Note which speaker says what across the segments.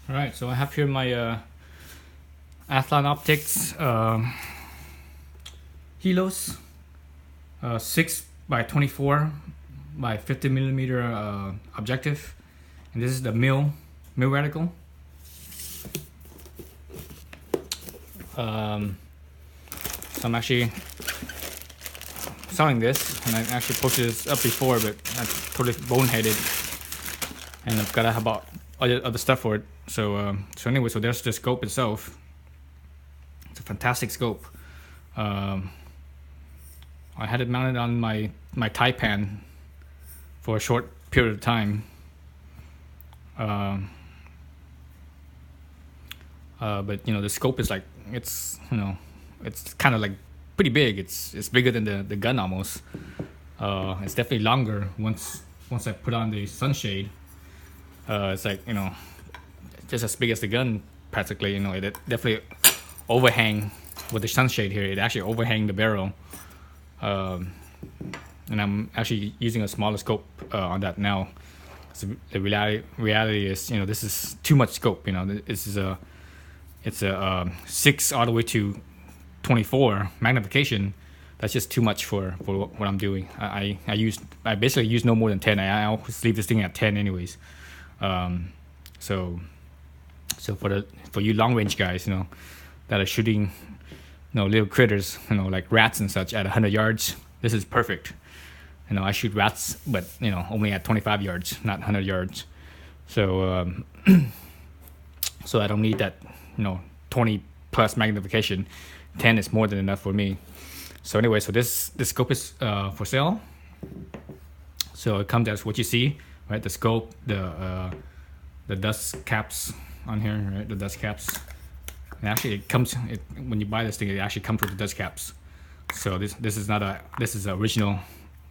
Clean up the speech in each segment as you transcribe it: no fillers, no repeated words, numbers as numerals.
Speaker 1: All right, so I have here my Athlon optics Helos 6 by 24 by 50 millimeter objective, and this is the mil reticle. So I'm actually selling this, and I actually posted this up before, but I totally boneheaded, and I've got to have about other stuff for it. So anyway, so there's the scope itself. It's a fantastic scope. I had it mounted on my Taipan for a short period of time. But the scope is like it's kind of like pretty big. It's bigger than the gun almost. It's definitely longer once I put on the sunshade. It's like just as big as the gun practically. It definitely overhang with the sunshade here. It actually overhang the barrel. And I'm actually using a smaller scope on that now. So the reality is, this is too much scope. This is it's a 6 all the way to 24 magnification. That's just too much for what I'm doing. I basically use no more than 10. I always leave this thing at 10 anyways. So for you long range guys, that are shooting, little critters, like rats and such at 100 yards, this is perfect. I shoot rats, but only at 25 yards, not 100 yards. So so I don't need that 20 plus magnification. 10 is more than enough for me. So anyway, so this scope is for sale. So it comes as what you see, right? The scope, the dust caps on here, right? The dust caps. And actually, when you buy this thing, it actually comes with the dust caps. So this is original,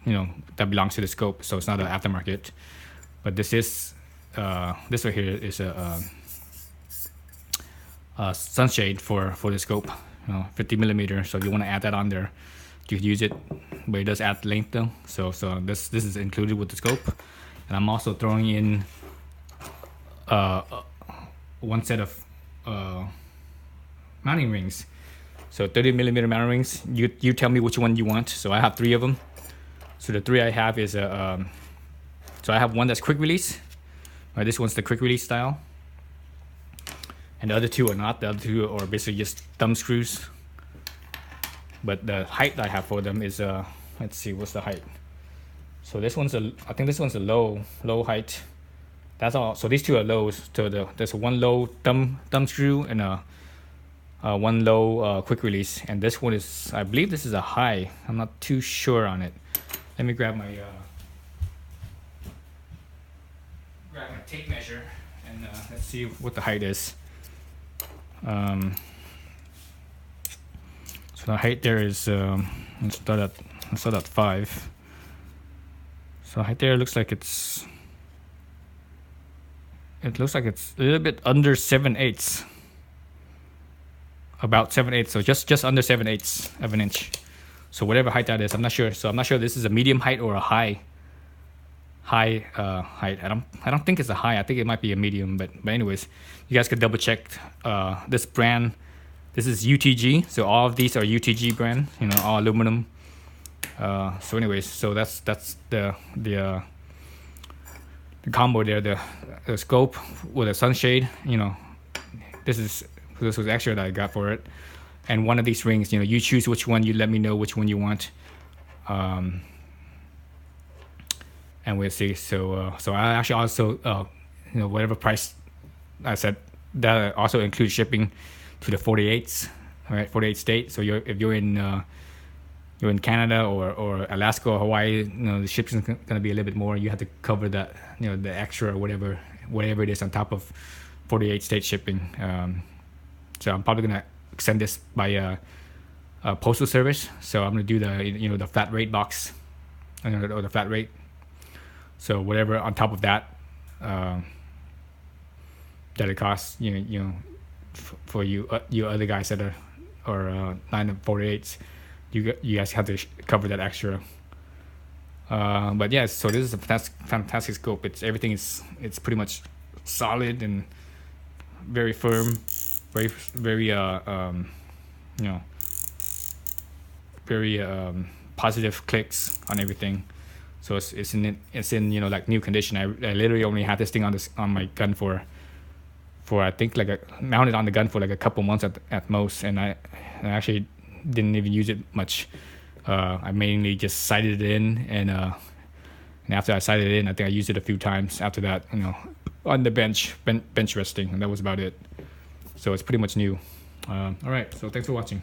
Speaker 1: that belongs to the scope. So it's not an aftermarket. But this right here is a sunshade for the scope, 50 millimeter. So if you want to add that on there, you could use it, but it does add length though. So this is included with the scope, and I'm also throwing in one set of mounting rings. So 30 millimeter mounting rings. You tell me which one you want. So I have 3 of them. So the 3 I have is so I have one that's quick release. Right, this one's the quick release style. And the other 2 are not. The other 2 are basically just thumb screws. But the height I have for them is let's see, what's the height? So I think this one's a low height. That's all. So these 2 are lows. So there's one low thumb screw and one low quick release. And this one is, I believe this is a high. I'm not too sure on it. Let me grab my tape measure and let's see what the height is. So the height there is let's start at 5. So height there looks like it's a little bit under 7/8, about 7/8. So just under 7/8 of an inch. So whatever height that is, I'm not sure. So I'm not sure if this is a medium height or a high height. I don't think it's a high. I think it might be a medium. But anyways, you guys could double check this brand. This is UTG. So all of these are UTG brand. All aluminum. So anyways, so that's the combo there. The scope with a sunshade. This was extra that I got for it. And one of these rings, you choose which one. You let me know which one you want. And we'll see. So I actually also whatever price I said, that also includes shipping to the 48s, all right, 48 states. So if you're in Canada or Alaska or Hawaii, the shipping is gonna be a little bit more. You have to cover that, the extra or whatever it is on top of 48 state shipping. So I'm probably gonna send this by a postal service. So I'm gonna do the flat rate box, or the flat rate. So whatever on top of that, that it costs, for you other guys that are 9/48, you guys have to cover that extra. But yeah, so this is a fantastic scope. Everything is pretty much solid and very firm, very you know, very positive clicks on everything. So it's in, you know, like new condition. I literally only had this thing on my gun for I think like mounted on the gun for like a couple months at most, and I actually didn't even use it much. I mainly just sighted it in, and after I sighted it in, I think I used it a few times after that, you know, on the bench resting, and that was about it. So it's pretty much new. All right, so thanks for watching.